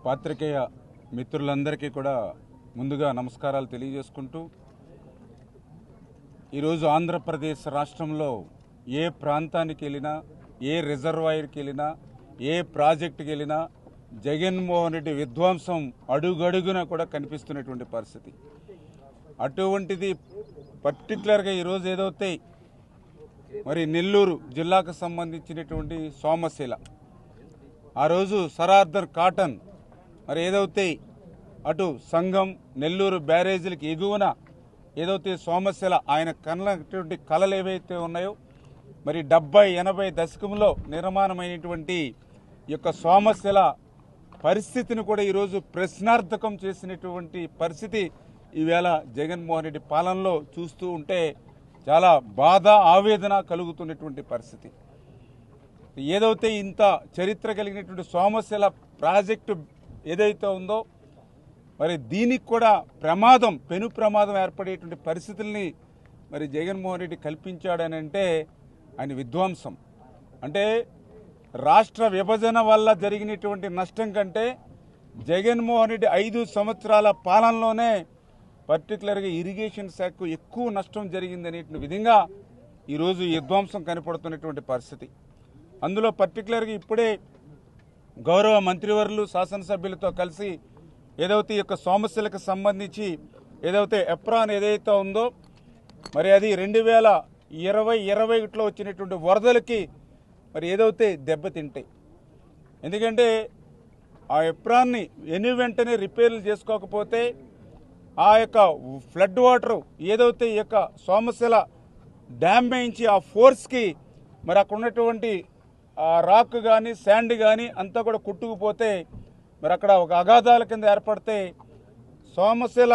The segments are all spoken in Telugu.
పాత్రికేయ మిత్రులందరికీ కూడా ముందుగా నమస్కారాలు తెలియజేసుకుంటూ ఈరోజు ఆంధ్రప్రదేశ్ రాష్ట్రంలో ఏ ప్రాంతానికి వెళ్ళినా, ఏ రిజర్వాయర్కి వెళ్ళినా, ఏ ప్రాజెక్టుకి వెళ్ళినా జగన్మోహన్ రెడ్డి విధ్వంసం అడుగడుగున కూడా కనిపిస్తున్నటువంటి పరిస్థితి. అటువంటిది పర్టికులర్గా ఈరోజు ఏదైతే మరి నెల్లూరు జిల్లాకు సంబంధించినటువంటి సోమశిల, ఆ రోజు సరార్దర్ కాటన్ మరి ఏదైతే అటు సంఘం నెల్లూరు బ్యారేజీలకు ఎగువన ఏదైతే సోమశిల ఆయన కన్నటువంటి కళలు ఏవైతే ఉన్నాయో మరి 70-80 దశకంలో నిర్మాణమైనటువంటి ఈ యొక్క సోమశిల పరిస్థితిని కూడా ఈరోజు ప్రశ్నార్థకం చేసినటువంటి పరిస్థితి ఈవేళ జగన్మోహన్ రెడ్డి పాలనలో చూస్తూ ఉంటే చాలా బాధ ఆవేదన కలుగుతున్నటువంటి పరిస్థితి. ఏదైతే ఇంత చరిత్ర కలిగినటువంటి సోమశిల ప్రాజెక్టు ఏదైతే ఉందో మరి దీనికి కూడా ప్రమాదం, పెను ప్రమాదం ఏర్పడేటువంటి పరిస్థితుల్ని మరి జగన్మోహన్ రెడ్డి కల్పించాడని అంటే ఆయన విధ్వంసం. అంటే రాష్ట్ర విభజన వల్ల జరిగినటువంటి నష్టం కంటే జగన్మోహన్ రెడ్డి 5 సంవత్సరాల పాలనలోనే పర్టికులర్గా ఇరిగేషన్ శాఖకు ఎక్కువ నష్టం జరిగిందనే విధంగా ఈరోజు ఈ విధ్వంసం కనపడుతున్నటువంటి పరిస్థితి. అందులో పర్టికులర్గా ఇప్పుడే గౌరవ మంత్రివర్యులు శాసనసభ్యులతో కలిసి ఏదైతే ఈ యొక్క సోమశిలకు సంబంధించి ఏదైతే ఎప్రాన్ ఏదైతే ఉందో మరి అది 2020-21లో వచ్చినటువంటి వరదలకి మరి ఏదైతే దెబ్బతింటాయి. ఎందుకంటే ఆ ఎప్రాన్ని వెంటనే రిపేర్లు చేసుకోకపోతే ఆ యొక్క ఫ్లడ్ వాటర్ ఏదైతే ఈ యొక్క సోమశిల డ్యామ్ నుంచి ఆ ఫోర్స్కి మరి అక్కడ ఉన్నటువంటి రాక్ కానీ శాండ్ కానీ అంతా కూడా కొట్టుకుపోతే మరి అక్కడ ఒక అగాధాల కింద ఏర్పడితే సోమశిల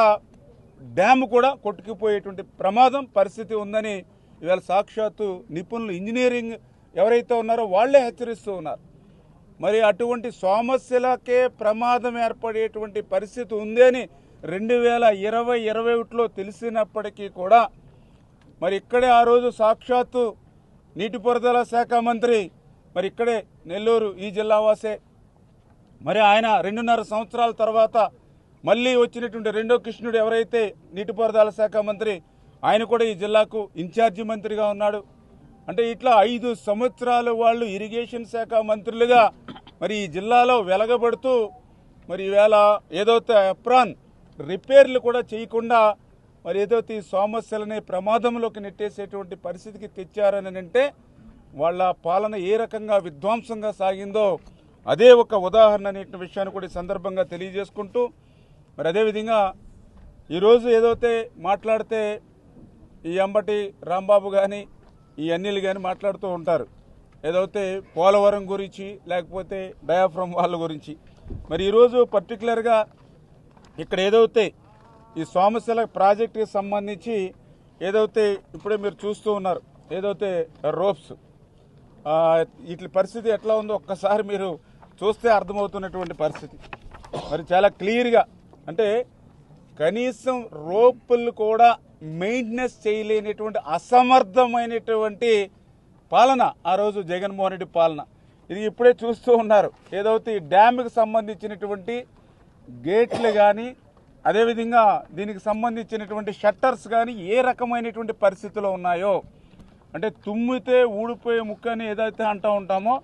డ్యామ్ కూడా కొట్టుకుపోయేటువంటి ప్రమాదం పరిస్థితి ఉందని ఇవాళ సాక్షాత్తు నిపుణులు ఇంజనీరింగ్ ఎవరైతే ఉన్నారో వాళ్లే హెచ్చరిస్తూ ఉన్నారు. మరి అటువంటి సోమశిలకే ప్రమాదం ఏర్పడేటువంటి పరిస్థితి ఉంది అని 2020-21లో తెలిసినప్పటికీ కూడా మరి ఇక్కడే ఆ రోజు సాక్షాత్తు నీటిపారుదల శాఖ మంత్రి మరి ఇక్కడే నెల్లూరు ఈ జిల్లా వాసే మరి ఆయన 2.5 సంవత్సరాల తర్వాత మళ్ళీ వచ్చినటువంటి రెండో కృష్ణుడు ఎవరైతే నీటిపారుదల శాఖ మంత్రి ఆయన కూడా ఈ జిల్లాకు ఇన్ఛార్జి మంత్రిగా ఉన్నాడు. అంటే ఇట్లా 5 సంవత్సరాలు వాళ్ళు ఇరిగేషన్ శాఖ మంత్రులుగా మరి ఈ జిల్లాలో వెలగబడుతూ మరి ఈవేళ ఏదైతే ఎప్రాన్ రిపేర్లు కూడా చేయకుండా మరి ఏదైతే ఈ సోమశిలని ప్రమాదంలోకి నెట్టేసేటువంటి పరిస్థితికి తెచ్చారని అంటే వాళ్ళ పాలన ఏ రకంగా విధ్వంసంగా సాగిందో అదే ఒక ఉదాహరణ అనే విషయాన్ని కూడా ఈ సందర్భంగా తెలియజేసుకుంటూ మరి అదేవిధంగా ఈరోజు ఏదైతే మాట్లాడితే ఈ అంబటి రాంబాబు కానీ ఈ అన్నిలు కానీ మాట్లాడుతూ ఉంటారు ఏదైతే పోలవరం గురించి లేకపోతే డయాఫ్రమ్ వాళ్ళ గురించి. మరి ఈరోజు పర్టికులర్గా ఇక్కడ ఏదైతే ఈ సోమశిల ప్రాజెక్టుకి సంబంధించి ఏదైతే ఇప్పుడే మీరు చూస్తూ ఉన్నారు ఏదైతే రోప్స్ వీటి పరిస్థితి ఎట్లా ఉందో ఒక్కసారి మీరు చూస్తే అర్థమవుతున్నటువంటి పరిస్థితి. మరి చాలా క్లియర్గా అంటే కనీసం రోపులు కూడా మెయింటెనెన్స్ చేయలేనటువంటి అసమర్థమైనటువంటి పాలన ఆ రోజు జగన్మోహన్ రెడ్డి పాలన. ఇది ఇప్పుడే చూస్తూ ఉన్నారు ఏదైతే ఈ డ్యామ్కి సంబంధించినటువంటి గేట్లు కానీ అదేవిధంగా దీనికి సంబంధించినటువంటి షట్టర్స్ కానీ ఏ రకమైనటువంటి పరిస్థితిలో ఉన్నాయో అంటే తుమ్మితే ఊడిపోయే ముక్కని ఏదైతే అంటూ ఉంటామో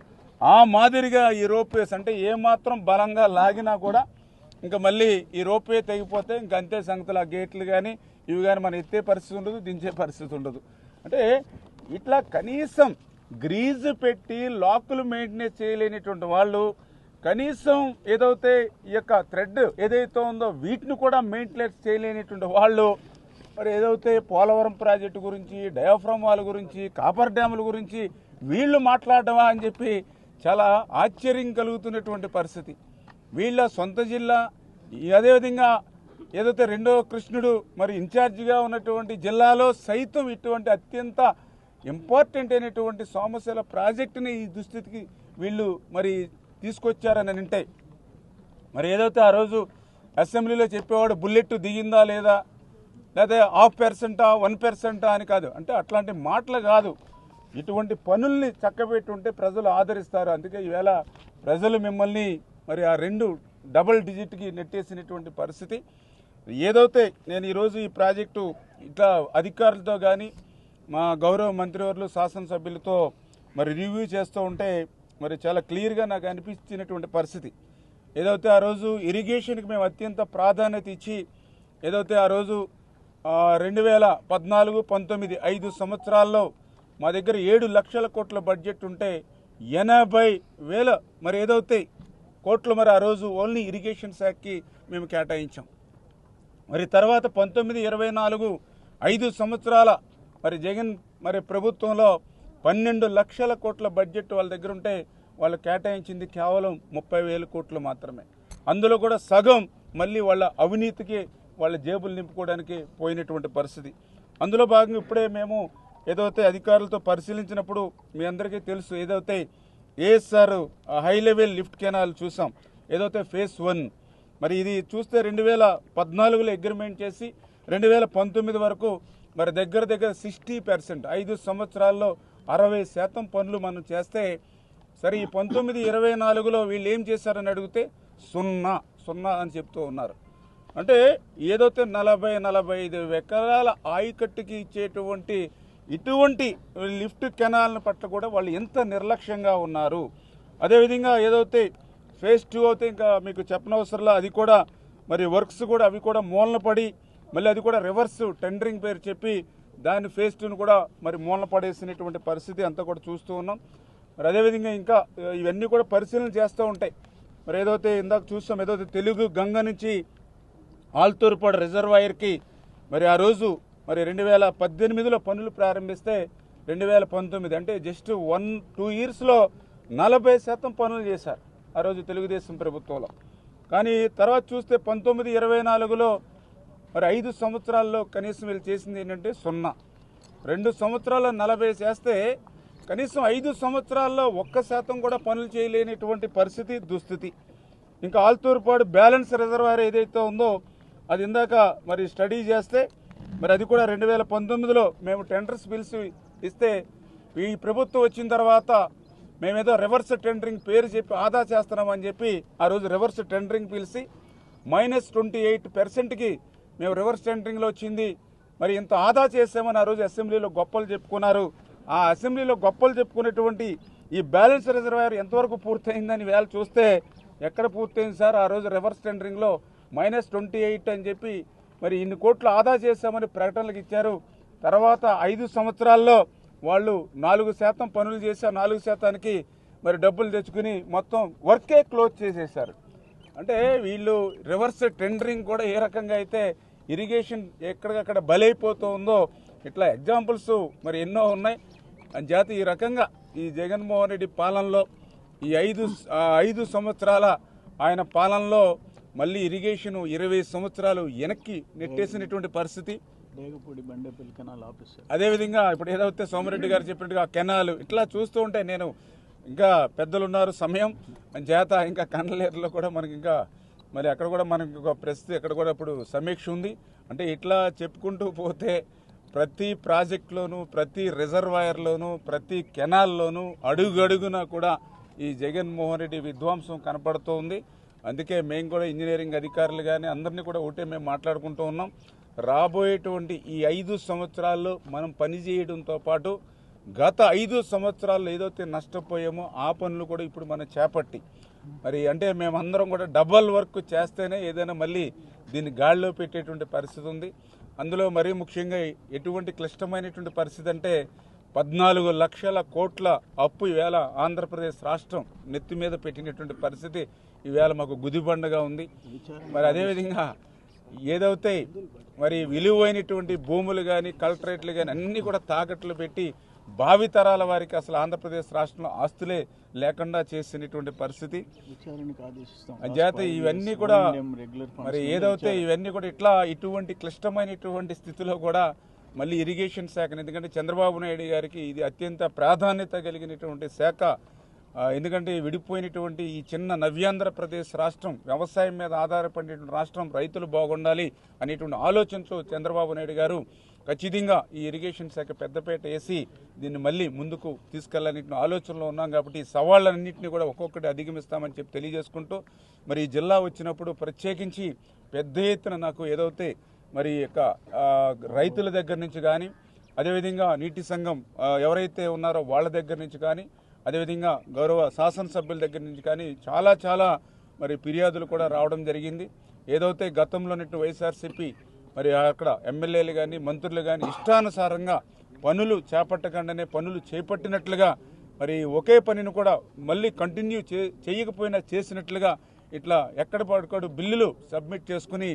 ఆ మాదిరిగా ఈ రోప్వేస్ అంటే ఏమాత్రం బలంగా లాగినా కూడా ఇంకా మళ్ళీ ఈ రోప్వే తెగిపోతే ఇంక అంతే సంగతులు. ఆ గేట్లు కానీ ఇవి కానీ మనం ఎత్తే పరిస్థితి ఉండదు, దించే పరిస్థితి ఉండదు. అంటే ఇట్లా కనీసం గ్రీజు పెట్టి లాకులు మెయింటెనెన్స్ చేయలేనిటువంటి వాళ్ళు కనీసం ఏదైతే ఈ యొక్క థ్రెడ్ ఏదైతే ఉందో వీటిని కూడా మెయింటెనెన్స్ చేయలేనిటువంటి వాళ్ళు మరి ఏదైతే పోలవరం ప్రాజెక్టు గురించి డయాఫ్రమ్ వాళ్ళ గురించి కాపర్ డ్యాముల గురించి వీళ్ళు మాట్లాడటమా అని చెప్పి చాలా ఆశ్చర్యం కలుగుతున్నటువంటి పరిస్థితి. వీళ్ళ సొంత జిల్లా అదేవిధంగా ఏదైతే రెండో కృష్ణుడు మరి ఇన్ఛార్జిగా ఉన్నటువంటి జిల్లాలో సైతం ఇటువంటి అత్యంత ఇంపార్టెంట్ అయినటువంటి సోమశిల ప్రాజెక్టుని ఈ దుస్థితికి వీళ్ళు మరి తీసుకొచ్చారని అంటే మరి ఏదైతే ఆ రోజు అసెంబ్లీలో చెప్పేవాడు బుల్లెట్ దిగిందా లేదా లేదా 0.5%, 1% అని కాదు. అంటే అట్లాంటి మాటలు కాదు. ఇటువంటి పనుల్ని చక్కబెట్టుంటే ప్రజలు ఆదరిస్తారు. అందుకే ఈవేళ ప్రజలు మిమ్మల్ని మరి ఆ 2 డబుల్ డిజిట్కి నెట్టేసినటువంటి పరిస్థితి. ఏదైతే నేను ఈరోజు ఈ ప్రాజెక్టు ఇట్లా అధికారులతో కానీ మా గౌరవ మంత్రివర్యులు శాసనసభ్యులతో మరి రివ్యూ చేస్తూ ఉంటే మరి చాలా క్లియర్గా నాకు అనిపించినటువంటి పరిస్థితి. ఏదైతే ఆ రోజు ఇరిగేషన్కి మేము అత్యంత ప్రాధాన్యత ఇచ్చి ఏదైతే ఆ రోజు 2014-19 5 సంవత్సరాల్లో మా దగ్గర 7 లక్షల కోట్ల బడ్జెట్ ఉంటే 80,000 మరి ఏదైతే కోట్లు మరి ఆ రోజు ఓన్లీ ఇరిగేషన్ శాఖకి మేము కేటాయించాం. మరి తర్వాత 19-24 5 సంవత్సరాల మరి జగన్ మరి ప్రభుత్వంలో 12 లక్షల కోట్ల బడ్జెట్ వాళ్ళ దగ్గర ఉంటే వాళ్ళు కేటాయించింది కేవలం 30,000 కోట్లు మాత్రమే. అందులో కూడా సగం మళ్ళీ వాళ్ళ అవినీతికి వాళ్ళ జేబులు నింపుకోవడానికి పోయినటువంటి పరిస్థితి. అందులో భాగంగా ఇప్పుడే మేము ఏదైతే అధికారులతో పరిశీలించినప్పుడు మీ అందరికీ తెలుసు ఏదైతే ASR high level lift canal చూసాం ఏదైతే ఫేజ్ 1 మరి ఇది చూస్తే 2014లో అగ్రిమెంట్ చేసి 2019 వరకు మరి దగ్గర 60%, 5 సంవత్సరాల్లో 60% పనులు మనం చేస్తే సరే ఈ 19-24లో వీళ్ళు ఏం చేశారని అడిగితే 0 అని చెప్తూ ఉన్నారు. అంటే ఏదైతే 40-45 ఎకరాల ఆయకట్టుకి ఇచ్చేటువంటి ఇటువంటి లిఫ్ట్ కెనాల్ని పట్ల కూడా వాళ్ళు ఎంత నిర్లక్ష్యంగా ఉన్నారు. అదేవిధంగా ఏదైతే ఫేజ్ 2 అయితే ఇంకా మీకు చెప్పనవసరంలా అది కూడా మరి వర్క్స్ కూడా అవి కూడా మూలన పడి మళ్ళీ అది కూడా రివర్స్ టెండరింగ్ పేరు చెప్పి దాని ఫేజ్ 2ను కూడా మరి మూలన పడేసినటువంటి పరిస్థితి అంతా కూడా చూస్తూ ఉన్నాం. మరి అదేవిధంగా ఇంకా ఇవన్నీ కూడా పరిశీలన చేస్తూ ఉంటాయి. మరి ఏదైతే ఇందాక చూస్తాం ఏదైతే తెలుగు గంగ నుంచి ఆల్తూర్పాడు రిజర్వాయర్కి మరి ఆ రోజు మరి 2018లో పనులు ప్రారంభిస్తే 2019 అంటే జస్ట్ 1-2 ఇయర్స్లో 40% పనులు చేశారు ఆ రోజు తెలుగుదేశం ప్రభుత్వంలో. కానీ తర్వాత చూస్తే 19-24లో మరి 5 సంవత్సరాల్లో కనీసం వీళ్ళు చేసింది ఏంటంటే 0. 2 సంవత్సరాల్లో 40 చేస్తే కనీసం 5 సంవత్సరాల్లో 1% కూడా పనులు చేయలేనిటువంటి పరిస్థితి దుస్థితి. ఇంకా ఆల్తూర్పాడు బ్యాలెన్స్ రిజర్వాయర్ ఏదైతే ఉందో అది ఇందాక మరి స్టడీ చేస్తే మరి అది కూడా 2019లో మేము టెండర్స్ పిలిచి ఇస్తే ఈ ప్రభుత్వం వచ్చిన తర్వాత మేమేదో రివర్స్ టెండరింగ్ పేరు చెప్పి ఆదా చేస్తున్నామని చెప్పి ఆ రోజు రివర్స్ టెండరింగ్ పిలిచి -28%కి మేము రివర్స్ టెండరింగ్లో వచ్చింది. మరి ఇంత ఆదా చేసామని ఆ రోజు అసెంబ్లీలో గొప్పలు చెప్పుకున్నారు. ఆ అసెంబ్లీలో గొప్పలు చెప్పుకునేటువంటి ఈ బ్యాలెన్స్ రిజర్వాయర్ ఎంతవరకు పూర్తయిందని వేళ చూస్తే ఎక్కడ పూర్తయింది సార్? ఆ రోజు రివర్స్ టెండరింగ్లో -28 అని చెప్పి మరి ఇన్ని కోట్లు ఆదా చేశామని ప్రకటనలకు ఇచ్చారు. తర్వాత 5 సంవత్సరాల్లో వాళ్ళు 4% పనులు చేసి 4%కి మరి డబ్బులు తెచ్చుకుని మొత్తం వర్కే క్లోజ్ చేసేశారు. అంటే వీళ్ళు రివర్స్ టెండరింగ్ కూడా ఏ రకంగా అయితే ఇరిగేషన్ ఎక్కడికక్కడ బలైపోతూ ఉందో ఇట్లా ఎగ్జాంపుల్స్ మరి ఎన్నో ఉన్నాయి. అంచేత ఈ రకంగా ఈ జగన్మోహన్ రెడ్డి పాలనలో ఈ 5 సంవత్సరాల ఆయన పాలనలో మళ్ళీ ఇరిగేషన్ 20 సంవత్సరాలు వెనక్కి నెట్టేసినటువంటి పరిస్థితి. అదేవిధంగా ఇప్పుడు ఏదైతే సోమిరెడ్డి గారు చెప్పినట్టుగా కెనాలు ఇట్లా చూస్తూ ఉంటే నేను ఇంకా పెద్దలు ఉన్నారు సమయం చేత ఇంకా కన్నలేరులో కూడా మనకి ఇంకా మరి అక్కడ కూడా మనకి ఒక ప్రస్తుతం అక్కడ కూడా ఇప్పుడు సమీక్ష ఉంది. అంటే ఇట్లా చెప్పుకుంటూ పోతే ప్రతి ప్రాజెక్టులోనూ ప్రతి రిజర్వాయర్లోనూ ప్రతి కెనాల్లోనూ అడుగడుగున కూడా ఈ జగన్మోహన్ రెడ్డి విధ్వంసం కనపడుతూ ఉంది. అందుకే మేము కూడా ఇంజనీరింగ్ అధికారులు కానీ అందరినీ కూడా ఒకటే మేము మాట్లాడుకుంటూ ఉన్నాం. రాబోయేటువంటి ఈ 5 సంవత్సరాల్లో మనం పనిచేయడంతో పాటు గత 5 సంవత్సరాల్లో ఏదైతే నష్టపోయామో ఆ పనులు కూడా ఇప్పుడు మనం చేపట్టి మరి అంటే మేమందరం కూడా డబల్ వర్క్ చేస్తేనే ఏదైనా మళ్ళీ దీన్ని గాడిలో పెట్టేటువంటి పరిస్థితి ఉంది. అందులో మరీ ముఖ్యంగా ఎటువంటి క్లిష్టమైనటువంటి పరిస్థితి అంటే 14 లక్షల కోట్ల అప్పు ఈవేళ ఆంధ్రప్రదేశ్ రాష్ట్రం నెత్తి మీద పెట్టినటువంటి పరిస్థితి ఈవేళ మాకు గుదిబండగా ఉంది. మరి అదేవిధంగా ఏదైతే మరి విలువైనటువంటి భూములు కానీ కలెక్టరేట్లు కానీ అన్నీ కూడా తాకట్లు పెట్టి భావితరాల వారికి అసలు ఆంధ్రప్రదేశ్ రాష్ట్రంలో ఆస్తులే లేకుండా చేసినటువంటి పరిస్థితి. అంచేత ఇవన్నీ కూడా మరి ఏదైతే ఇవన్నీ కూడా ఇట్లా ఇటువంటి క్లిష్టమైనటువంటి స్థితిలో కూడా మళ్ళీ ఇరిగేషన్ శాఖను ఎందుకంటే చంద్రబాబు నాయుడు గారికి ఇది అత్యంత ప్రాధాన్యత కలిగినటువంటి శాఖ ఎందుకంటే విడిపోయినటువంటి ఈ చిన్న నవ్యాంధ్రప్రదేశ్ రాష్ట్రం, వ్యవసాయం మీద ఆధారపడినటువంటి రాష్ట్రం, రైతులు బాగుండాలి అనేటువంటి ఆలోచనతో చంద్రబాబు నాయుడు గారు ఖచ్చితంగా ఈ ఇరిగేషన్ శాఖ పెద్దపేట వేసి దీన్ని మళ్ళీ ముందుకు తీసుకెళ్లాలనే ఆలోచనలో ఉన్నాం. కాబట్టి ఈ సవాళ్ళన్నింటినీ కూడా ఒక్కొక్కటి అధిగమిస్తామని చెప్పి తెలియజేసుకుంటూ, మరి ఈ జిల్లా వచ్చినప్పుడు ప్రత్యేకించి పెద్ద ఎత్తున నాకు ఏదైతే మరి రైతుల దగ్గర నుంచి కానీ, అదేవిధంగా నీటి సంఘం ఎవరైతే ఉన్నారో వాళ్ళ దగ్గర నుంచి కానీ, అదేవిధంగా గౌరవ శాసనసభ్యుల దగ్గర నుంచి కానీ చాలా మరి ఫిర్యాదులు కూడా రావడం జరిగింది. ఏదైతే గతంలోని వైఎస్ఆర్సీపీ మరి అక్కడ ఎమ్మెల్యేలు కానీ మంత్రులు కానీ ఇష్టానుసారంగా పనులు చేపట్టకుండానే పనులు చేపట్టినట్లుగా, మరి ఒకే పనిని కూడా మళ్ళీ కంటిన్యూ చేయకపోయినా చేసినట్లుగా ఇట్లా ఎక్కడ పడుకోడు బిల్లులు సబ్మిట్ చేసుకుని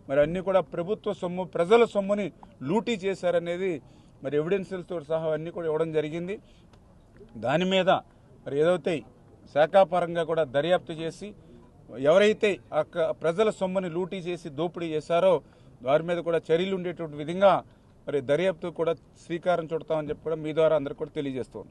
మరి అన్నీ కూడా ప్రభుత్వ సొమ్ము, ప్రజల సొమ్ముని లూటీ చేశారనేది మరి ఎవిడెన్స్లతో సహా అన్నీ కూడా ఇవ్వడం జరిగింది. దాని మీద మరి ఏదైతే శాఖాపరంగా కూడా దర్యాప్తు చేసి ఎవరైతే ప్రజల సొమ్ముని లూటీ చేసి దోపిడీ చేశారో వారి మీద కూడా చర్యలు ఉండేటువంటి విధంగా మరి దర్యాప్తు కూడా శ్రీకారం చుడతామని చెప్పి కూడా మీ ద్వారా అందరికీ కూడా తెలియజేస్తాం.